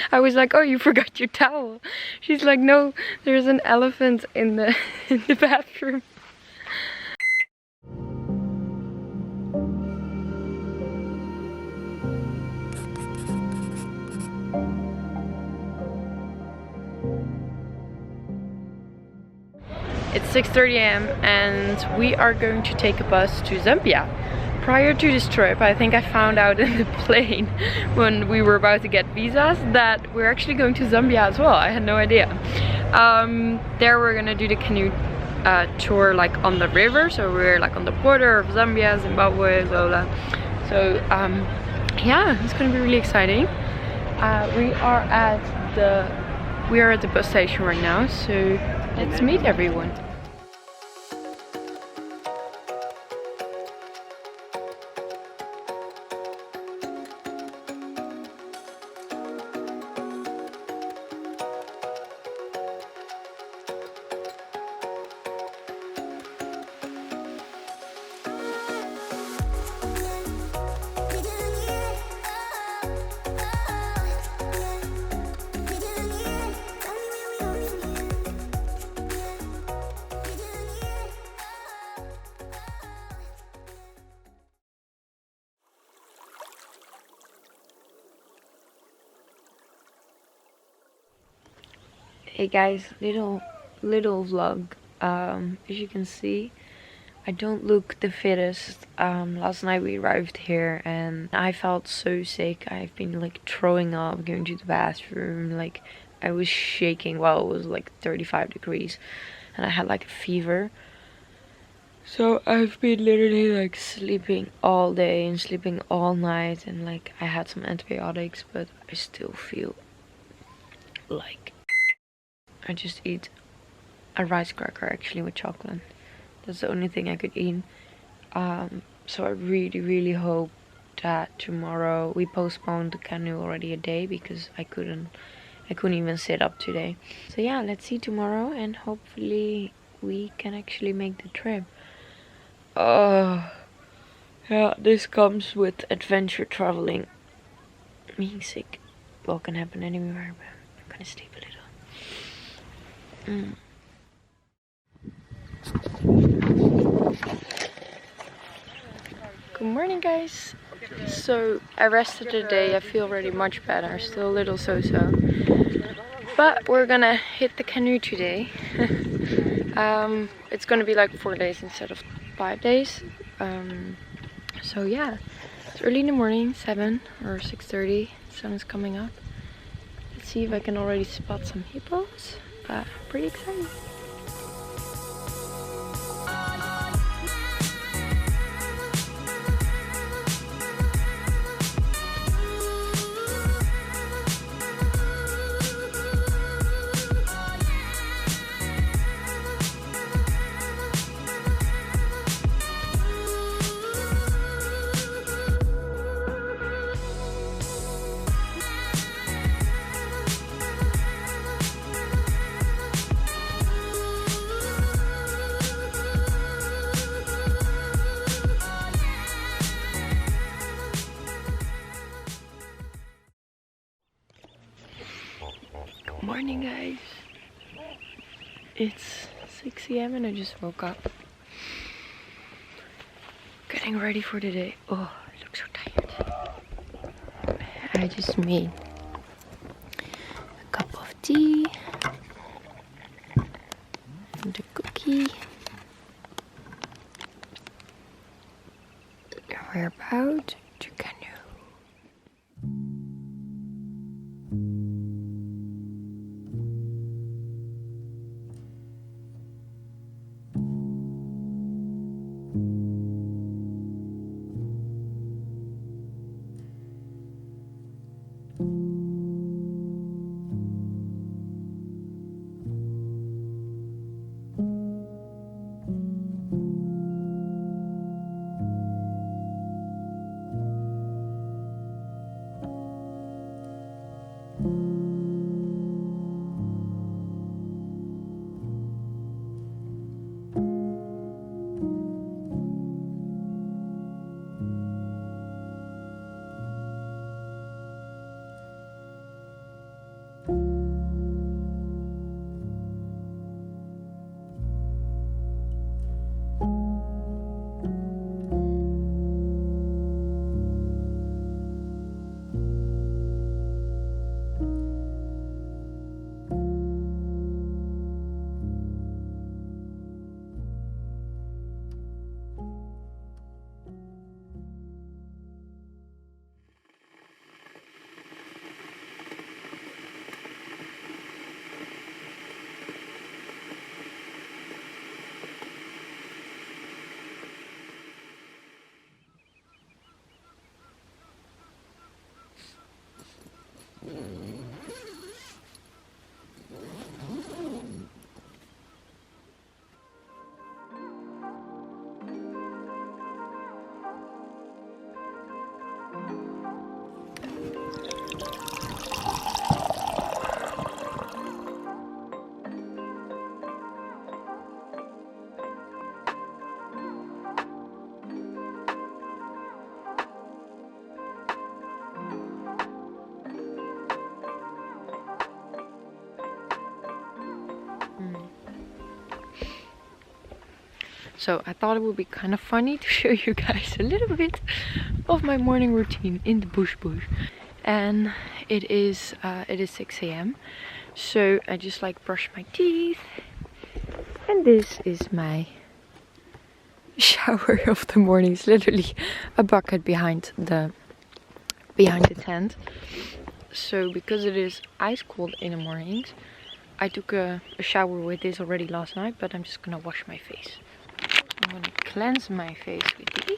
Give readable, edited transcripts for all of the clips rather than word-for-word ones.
I was like, oh, you forgot your towel. She's like, no, there's an elephant in the in the bathroom. It's 6:30 a.m. and we are going to take a bus to Zambia. Prior to this trip, I think I found out in the plane when we were about to get visas that we're actually going to Zambia as well. I had no idea. There we're gonna do the canoe tour like on the river, so we're like on the border of Zambia, Zimbabwe, Zola. So yeah, it's gonna be really exciting. We are at the bus station right now, so let's meet everyone. Hey guys, little vlog. As you can see, I don't look the fittest. Last night we arrived here and I felt so sick. I've been like throwing up, going to the bathroom, like I was shaking while it was like 35 degrees and I had like a fever. So I've been literally like sleeping all day and sleeping all night, and like I had some antibiotics, but I still feel like I just eat a rice cracker actually with chocolate. That's the only thing I could eat. So I really hope that tomorrow, we postponed the canoe already a day because I couldn't even sit up today. So yeah, let's see tomorrow and hopefully we can actually make the trip. Yeah, this comes with adventure traveling. Being sick, well, can happen anywhere, but I'm gonna sleep a little. Good morning guys. So I rested today, I feel already much better, still a little so-so. But we're gonna hit the canoe today. It's gonna be like 4 days instead of 5 days. So yeah, it's early in the morning, 7 or 6:30, sun is coming up. Let's see if I can already spot some hippos. Pretty excited. Morning guys, it's 6 a.m. and I just woke up, getting ready for the day. Oh, I look so tired. I just made a cup of tea and a cookie. We're about to canoe. So I thought it would be kind of funny to show you guys a little bit of my morning routine in the bush. And it is 6 a.m. So I just like brush my teeth, and this is my shower of the morning. It's literally a bucket behind the tent. So because it is ice cold in the mornings, I took a shower with this already last night, but I'm just gonna wash my face. I'm gonna cleanse my face with these.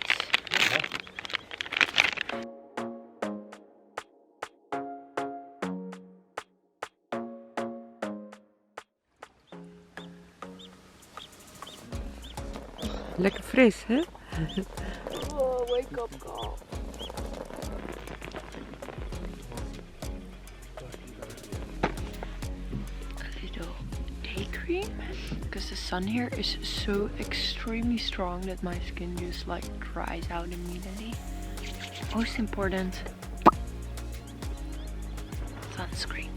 Lekker fris, hè? Oh, wake up call. A little day cream, because the sun here is so extremely strong that my skin just like dries out immediately. Most important, sunscreen.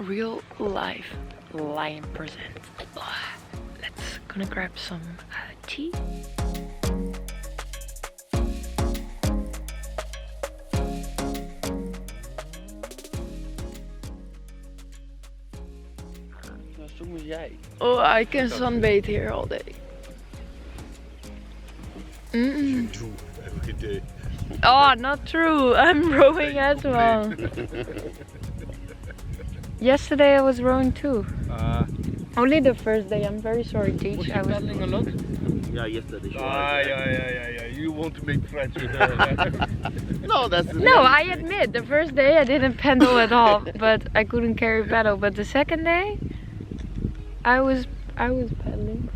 Real life lion present. Let's gonna grab some tea. Oh, I can sunbathe here all day. You do every day. Oh, not true. I'm rowing as well. Yesterday I was rowing too. Only the first day. I'm very sorry, Teach. Was she paddling a lot? Yeah, yesterday. Yeah. You want to make friends with her. No, that's No, I admit, the first day I didn't paddle at all, but I couldn't carry paddle. But the second day, I was paddling.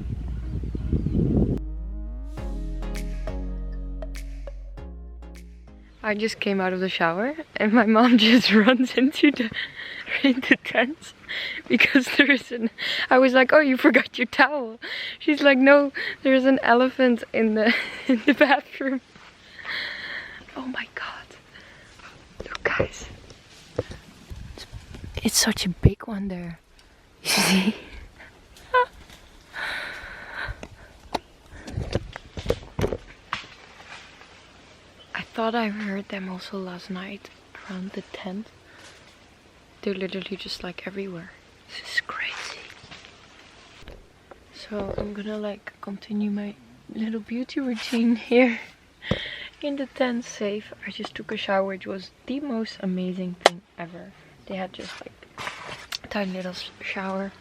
I just came out of the shower and my mom just runs into the tent because there is I was like, oh, you forgot your towel. She's like, no, there's an elephant in the bathroom. Oh my god. Look, guys. It's such a big one there. You see? I thought I heard them also last night around the tent. They're literally just like everywhere. This is crazy. So I'm gonna like continue my little beauty routine here in the tent safe. I just took a shower. It was the most amazing thing ever. They had just like a tiny little shower.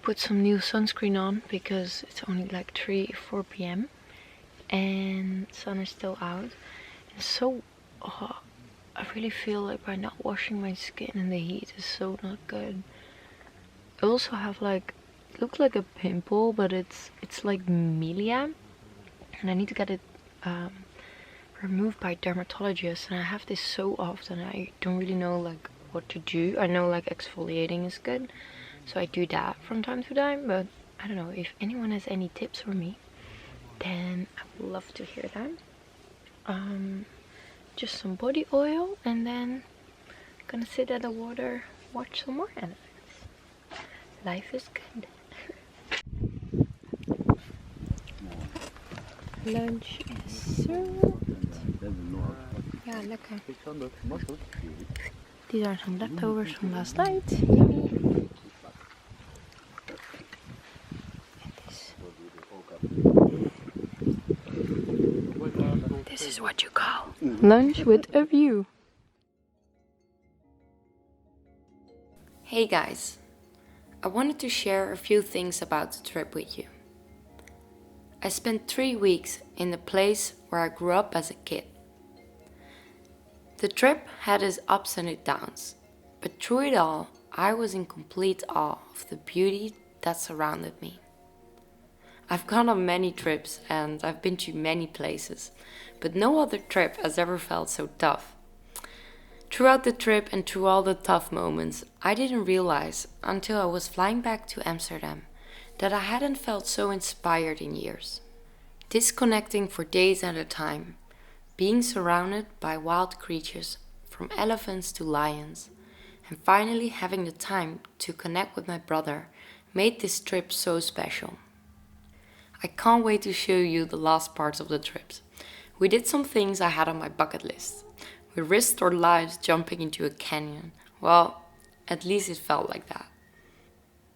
Put some new sunscreen on because it's only like 4 p.m. and sun is still out. And so I really feel like by not washing my skin in the heat is so not good. I also have like, it looks like a pimple, but it's like melia, and I need to get it removed by a dermatologist. And I have this so often, I don't really know like what to do. I know like exfoliating is good, so I do that from time to time, but I don't know if anyone has any tips for me, then I would love to hear them. Just some body oil, and then I'm gonna sit at the water, watch some more animals. Life is good. Lunch is served. Ja, lekker. These are some leftovers from last night. Yummy. This is what you call lunch with a view. Hey guys, I wanted to share a few things about the trip with you. I spent 3 weeks in the place where I grew up as a kid. The trip had its ups and its downs, but through it all, I was in complete awe of the beauty that surrounded me. I've gone on many trips and I've been to many places, but no other trip has ever felt so tough. Throughout the trip and through all the tough moments, I didn't realize until I was flying back to Amsterdam that I hadn't felt so inspired in years. Disconnecting for days at a time, being surrounded by wild creatures from elephants to lions, and finally having the time to connect with my brother made this trip so special. I can't wait to show you the last parts of the trips. We did some things I had on my bucket list. We risked our lives jumping into a canyon. Well, at least it felt like that.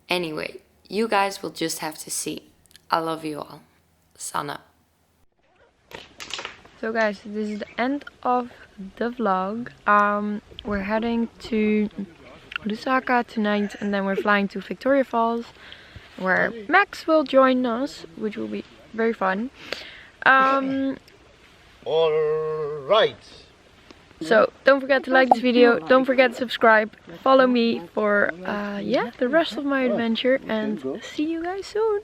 Anyway, you guys will just have to see. I love you all. Sanne. So guys, this is the end of the vlog. We're heading to Lusaka tonight and then we're flying to Victoria Falls where Max will join us, which will be very fun. Alright. So don't forget to like this video, don't forget to subscribe, follow me for the rest of my adventure, and see you guys soon.